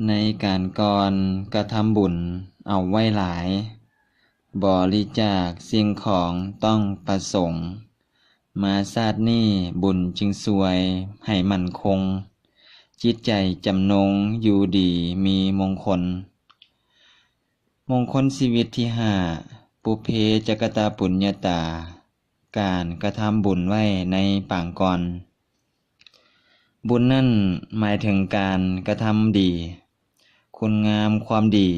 ในการก่อนกระทำบุญเอาไว้หลาย บริจาคสิ่งของต้องประสงค์ มาชาตินี้บุญจึงสวยให้มั่นคง จิตใจจำนงอยู่ดีมีมงคล มงคลชีวิตที่ห้าปุเพจักตาปุญญาตา การกระทำบุญไว้ในปางก่อน บุญนั่นหมายถึงการกระทำดี คุณงามความดี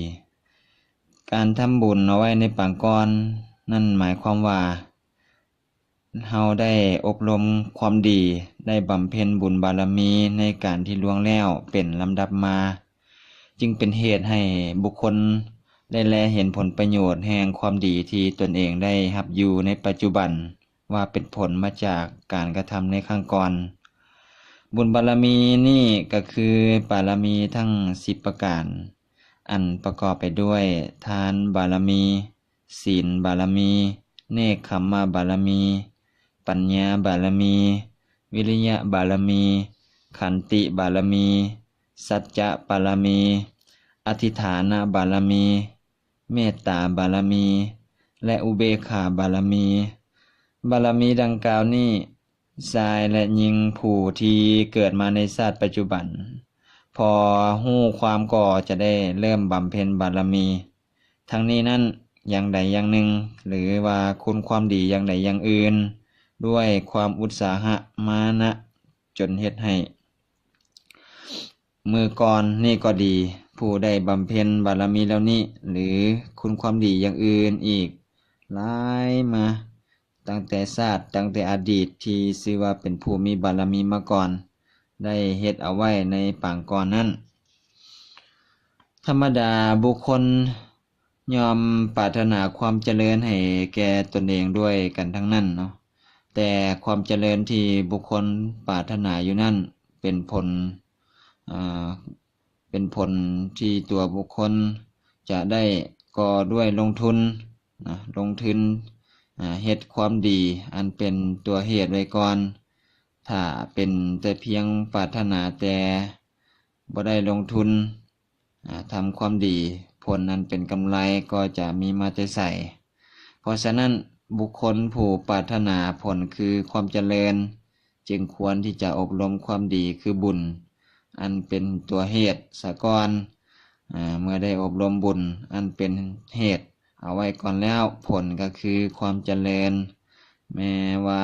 การทำบุญเอาไว้ในปางก่อนนั่นหมายความว่าเฮาได้อบรมความดีได้บำเพ็ญบุญบารมีในการที่ล่วงแล้วเป็นลำดับมา จึงเป็นเหตุให้บุคคลได้แลเห็นผลประโยชน์แห่งความดีที่ตนเองได้รับอยู่ในปัจจุบันว่าเป็นผลมาจากการกระทำในครั้งก่อน บุญบารมีนี่ก็คือบารมีทั้ง10ประการอันประกอบไปด้วยทานบารมี ศีลบารมี เนกขัมมบารมี ปัญญาบารมี วิริยะบารมี ขันติบารมี สัจจะบารมี อธิษฐานบารมี เมตตาบารมี และอุเบกขาบารมี บารมีดังกล่าวนี้ชายและหญิงผู้ที่เกิดมาในชาติปัจจุบัน พอฮู้ความก็จะได้เริ่มบำเพ็ญบารมี ทั้งนี้นั้นอย่างใดอย่างหนึ่งหรือว่าคุณความดีอย่างใดอย่างอื่น ด้วยความอุตสาหะมานะจนเฮ็ดให้มือก่อนนี่ก็ดี ผู้ได้บำเพ็ญบารมีแล้วนี้หรือคุณความดีอย่างอื่นอีกหลายมาตั้งแต่ชาติตั้งแต่อดีตที่ชื่อว่าเป็นผู้มีบารมีมาก่อน ได้เฮ็ดเอาไว้ในปางก่อนนั้นธรรมดาบุคคลยอมปรารถนาความเจริญให้แก่ตนเองด้วยกันทั้งนั้นเนาะแต่ความเจริญที่บุคคลปรารถนาอยู่นั่นเป็นผลที่ตัวบุคคลจะได้ก่อด้วยลงทุนเฮ็ดความดีอันเป็นตัวเหตุไว้ก่อนถ้าเป็นแต่เพียงปรารถนาแต่บ่ได้ลงทุนทำความดีผลนั้นเป็นกำไรก็จะมีมาแต่ใส่เพราะฉะนั้นบุคคลผู้ปรารถนาผลคือความเจริญจึงควรที่จะอบรมความดีคือบุญอันเป็นตัวเหตุซะก่อนเมื่อได้อบรมบุญอันเป็นเหตุเอาไว้ก่อนแล้วผลก็คือความเจริญแม้ว่า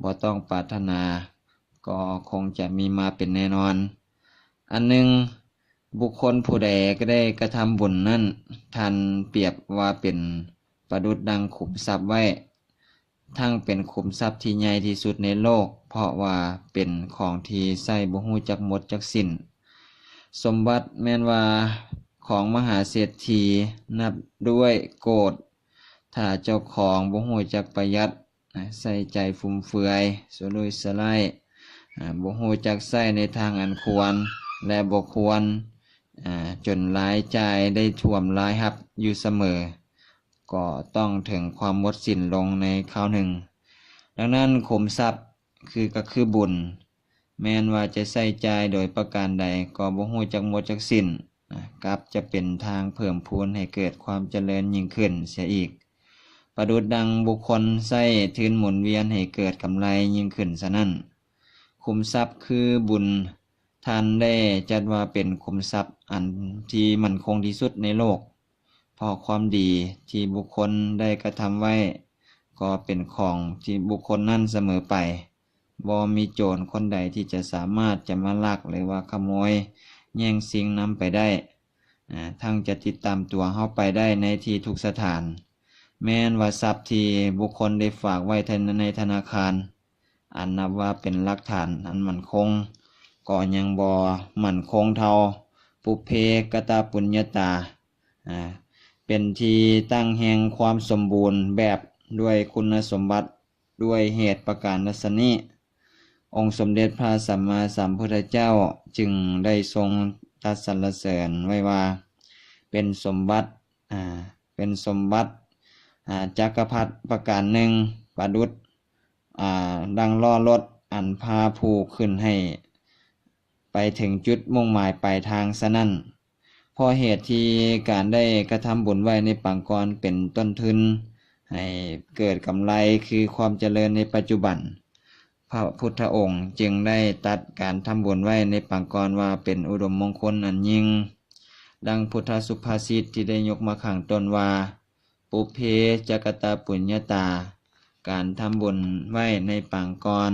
บ่ต้องปรารถนาก็คงจะมีมาเป็นแน่นอนอันหนึ่งบุคคลผู้ใดก็ได้กระทำบุญนั้นท่านเปรียบว่าเป็นประดุจดังขุมทรัพย์ไว้ทั้งเป็นขุมทรัพย์ที่ใหญ่ที่สุดในโลกเพราะว่าเป็นของที่ใช้บ่ฮู้จักหมดจักสิ้นสมบัติแม้นว่าของมหาเศรษฐีนับด้วยโกฏถ้าเจ้าของบ่ฮู้จักประหยัดใส่ใจฟุ่มเฟือยสุรุ่ยสุร่ายบ่ฮู้จักใช้ในทางอันควรและบ่ควรจนรายจ่ายได้ท่วมรายรับอยู่เสมอก็ต้องถึงความหมดสิ้นลงในคราวหนึ่งดังนั้นขุมทรัพย์ก็คือบุญแม้นว่าจะใช้จ่ายโดยประการใดก็บ่ฮู้จักหมดจักสิ้นกับจะเป็นทางเพิ่มพูนให้เกิดความเจริญยิ่งขึ้นเสียอีกประดุจดังบุคคลใช้ทุนหมุนเวียนให้เกิดกำไรยิ่งขึ้นฉะนั้นขุมทรัพย์คือบุญท่านได้จัดว่าเป็นขุมทรัพย์อันที่มั่นคงที่สุดในโลกเพราะความดีที่บุคคลได้กระทำไว้ก็เป็นของที่บุคคลนั้นเสมอไปบ่มีโจรคนใดที่จะสามารถจะมาลักหรือว่าขโมยแย่งสิ่งนำไปได้ทั้งจะติดตามตัวเฮาไปได้ในที่ทุกสถานแม้นว่าทรัพย์ที่บุคคลได้ฝากไว้ในธนาคารอันนับว่าเป็นหลักฐานอันมั่นคงก็ยังบ่มั่นคงเท่าปุเพกตปุญญาตาเป็นที่ตั้งแห่งความสมบูรณ์แบบด้วยคุณสมบัติด้วยเหตุประการนัสนี้องค์สมเด็จพระสัมมาสัมพุทธเจ้าจึงได้ทรงตรัสสรรเสริญไว้ว่าเป็นสมบัติจักรพรรดิประการหนึ่งประดุจดังล้อรถอันพาผู้ขึ้นให้ไป ถึงจุดมุ่งหมายปลายทางซะนั่นเพราะเหตุที่การได้กระทำบุญไว้ในปางก่อนเป็นต้นทุนให้เกิดกำไรคือความเจริญในปัจจุบันพระพุทธองค์จึงได้ตัดการทำบุญไว้ในปางก่อนว่าเป็นอุดมมงคลอันยิ่งดังพุทธสุภาษิตที่ได้ยกมาข้างต้นว่าปุพเพจักตปุญญาตาการทำบุญไว้ในปางก่อน